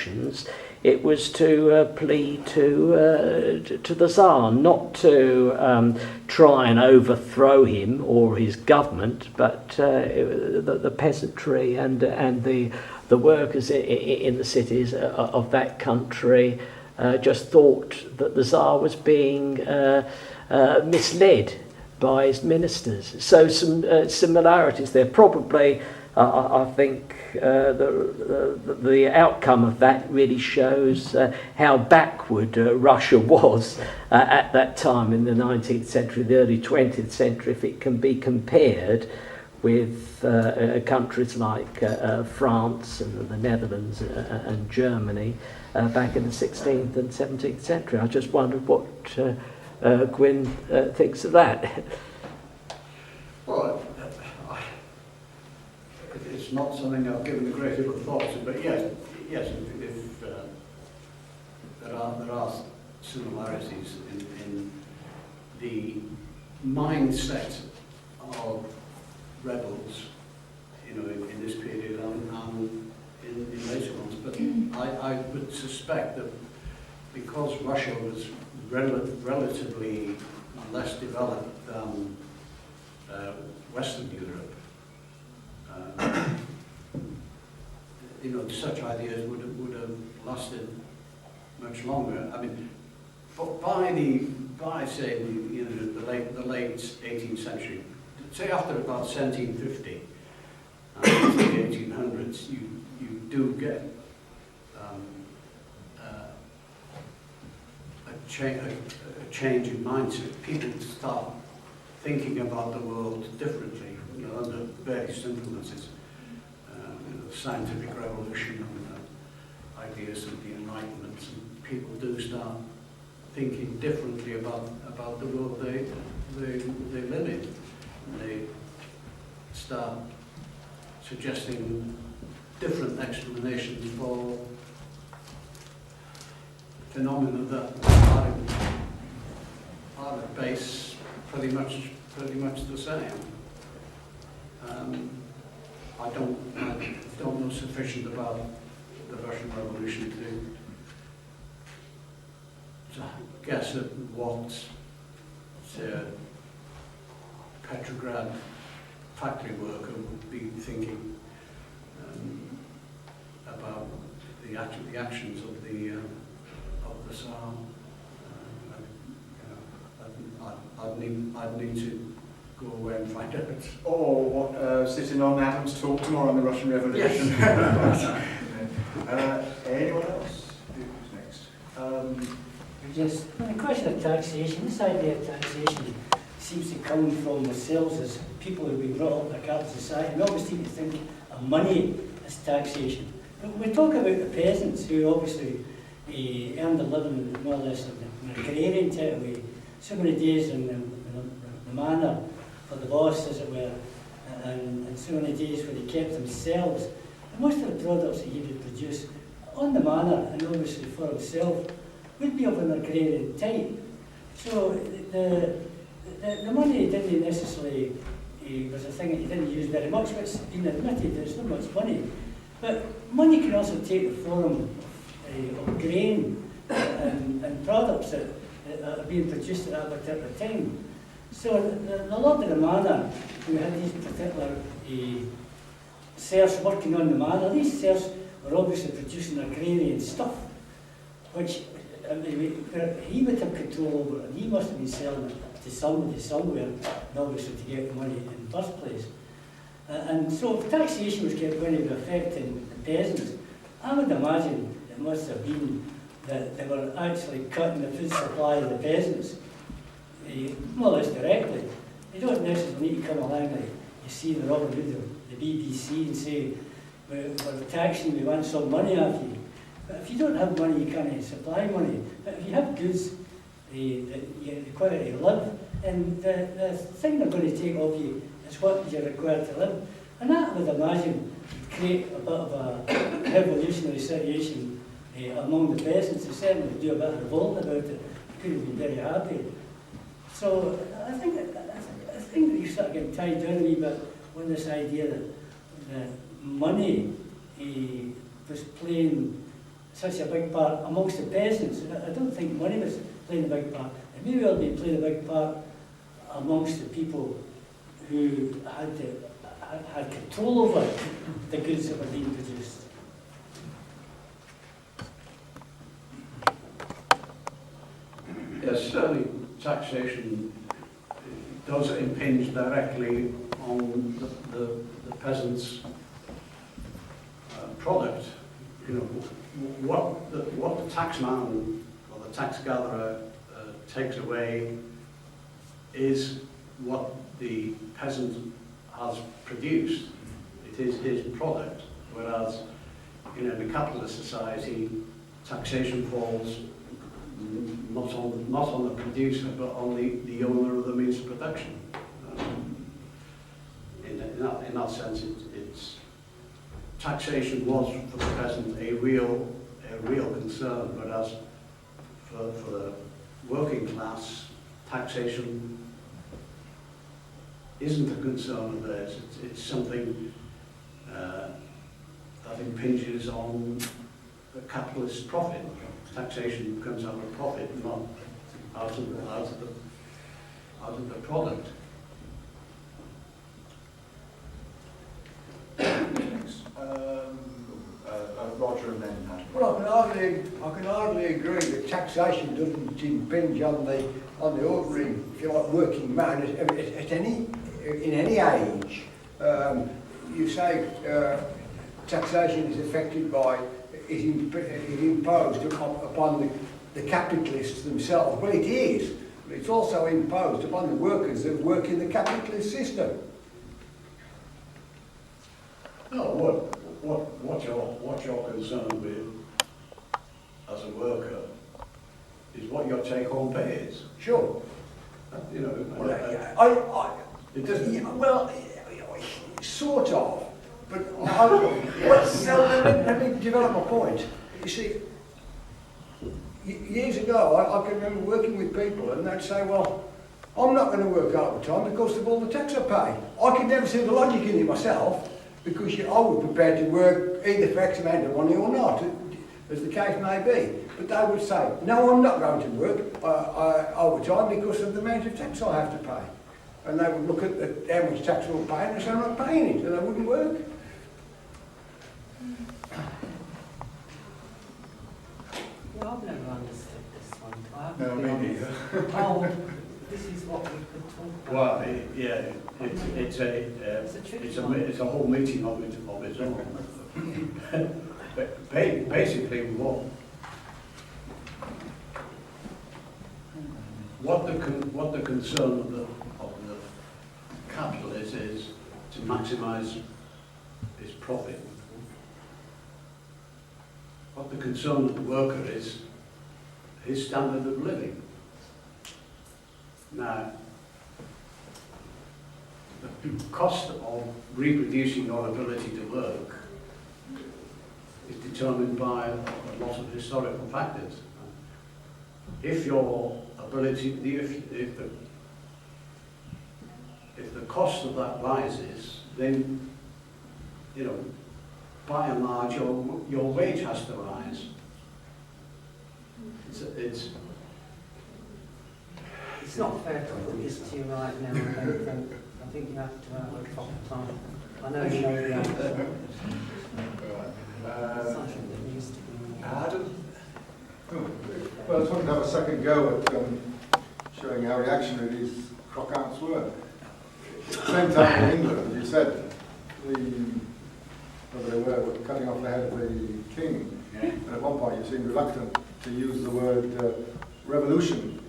elections, it was to plead to the Tsar, not to try and overthrow him or his government, but the peasantry and the workers in the cities of that country just thought that the Tsar was being misled by his ministers. So some similarities there. Probably, I think the outcome of that really shows how backward Russia was at that time in the 19th century, the early 20th century, if it can be compared with countries like France and the Netherlands and Germany back in the 16th and 17th century. I just wondered what Gwynn thinks of that. Well, it's not something I've given a great deal of thought to, but yes, if there are similarities in the mindset of rebels, in this period and in later ones. But I would suspect that because Russia was relatively less developed than Western Europe, such ideas would have lasted much longer. I mean, but by say the late 18th century, say after about 1750 and the 1800s, you do get a change in mindset. People start thinking about the world differently, under various influences. The scientific revolution and ideas of the Enlightenment, and people do start thinking differently about the world they live in. And they start suggesting different explanations for phenomena that are at base pretty much the same. I don't know sufficient about the Russian Revolution to guess at what, say, a Petrograd factory worker would be thinking about the actions of the Tsar. I'd need to go away and find out. Or sitting on Adam's talk tomorrow on the Russian Revolution. Yes. Anyone else? Who's next? Just on the question of taxation, this idea of taxation seems to come from ourselves as people who've been brought up in a capitalist society. We always seem to think of money as taxation. But we talk about the peasants who obviously earned a living more or less in an agrarian type of way. So many days in the manor for the boss, as it were, and so many days where they kept themselves. And most of the products that he would produce on the manor, and obviously for himself, would be of an agrarian type. So the money didn't necessarily was a thing that you didn't use very much, but it's been admitted there's not much money. But money can also take the form of grain and products that are being produced at that particular time. So the Lord of the Manor, who had these particular serfs working on the manor, these serfs were obviously producing agrarian stuff, which he would have control over, and he must have been selling it to somebody somewhere, and obviously to get the money in the first place. And so if taxation was going to be affecting the peasants, I would imagine it must have been that they were actually cutting the food supply of the peasants, more or less directly. You don't necessarily need to come along like you see the Robin Hood of the BBC and say, we're taxing, we want some money off you. But if you don't have money, you can't supply money. But if you have goods that you require to live, and the thing they're going to take off you is what you're required to live. And that, I would imagine, would create a bit of a revolutionary situation among the peasants. They certainly would do a bit of revolt about it. They couldn't be very happy. So I think that you start getting tied down a wee bit on this idea that money was playing such a big part amongst the peasants. And I don't think money was playing a big part. It may well be playing a big part amongst the people who had control over the goods that were being produced. Yes, certainly taxation does impinge directly on the peasant's product. You know, what the taxman or the tax gatherer takes away is what the peasant has produced. It is his product. Whereas, you know, in a capitalist society, taxation falls not on the producer, but on the owner of the means of production. In that sense, it's taxation was for the peasant a real concern, whereas for the working class, taxation isn't a concern of theirs. It's something that impinges on the capitalist profit. Taxation comes out of profit, not out of the product. Roger and then Pat. Well, I can hardly agree that taxation doesn't impinge on the ordinary, if you like, working man in any age. You say taxation is affected by, is imposed upon the capitalists themselves. Well, it is, but it's also imposed upon the workers that work in the capitalist system. No, what you're concerned with as a worker is what your take-home pay is. Sure. You know, it doesn't. Yeah, well, sort of. But let me develop a point. You see, years ago, I can remember working with people, and they'd say, "Well, I'm not going to work overtime because of all the tax I pay." I could never see the logic in it myself, because I was prepared to work either for X amount of money or not, as the case may be. But they would say, "No, I'm not going to work overtime because of the amount of tax I have to pay." And they would look at how much tax we're paying and say, "I'm not paying it," and they wouldn't work. Well, I've never understood this one. I have No, to be me honest. neither. Oh, this is what we could talk about. Well, yeah, it's a whole meeting of its own. But basically, what the concern of the capitalist is to maximise its profit. What the concern of the worker is his standard of living. Now, the cost of reproducing your ability to work is determined by a lot of historical factors. If your ability, if the cost of that rises, then, you know, by and large, your wage has to rise. It's not fair to put this to you right now, I don't think. I think you have to have a proper time. I know you know the answer. Something that needs to be... Adam? Well, I just wanted to have a second go at showing how reactionary these crockouts were. At the same time in England, as you said, whether they were cutting off the head of the king. Yeah. And at one point you seemed reluctant to use the word revolution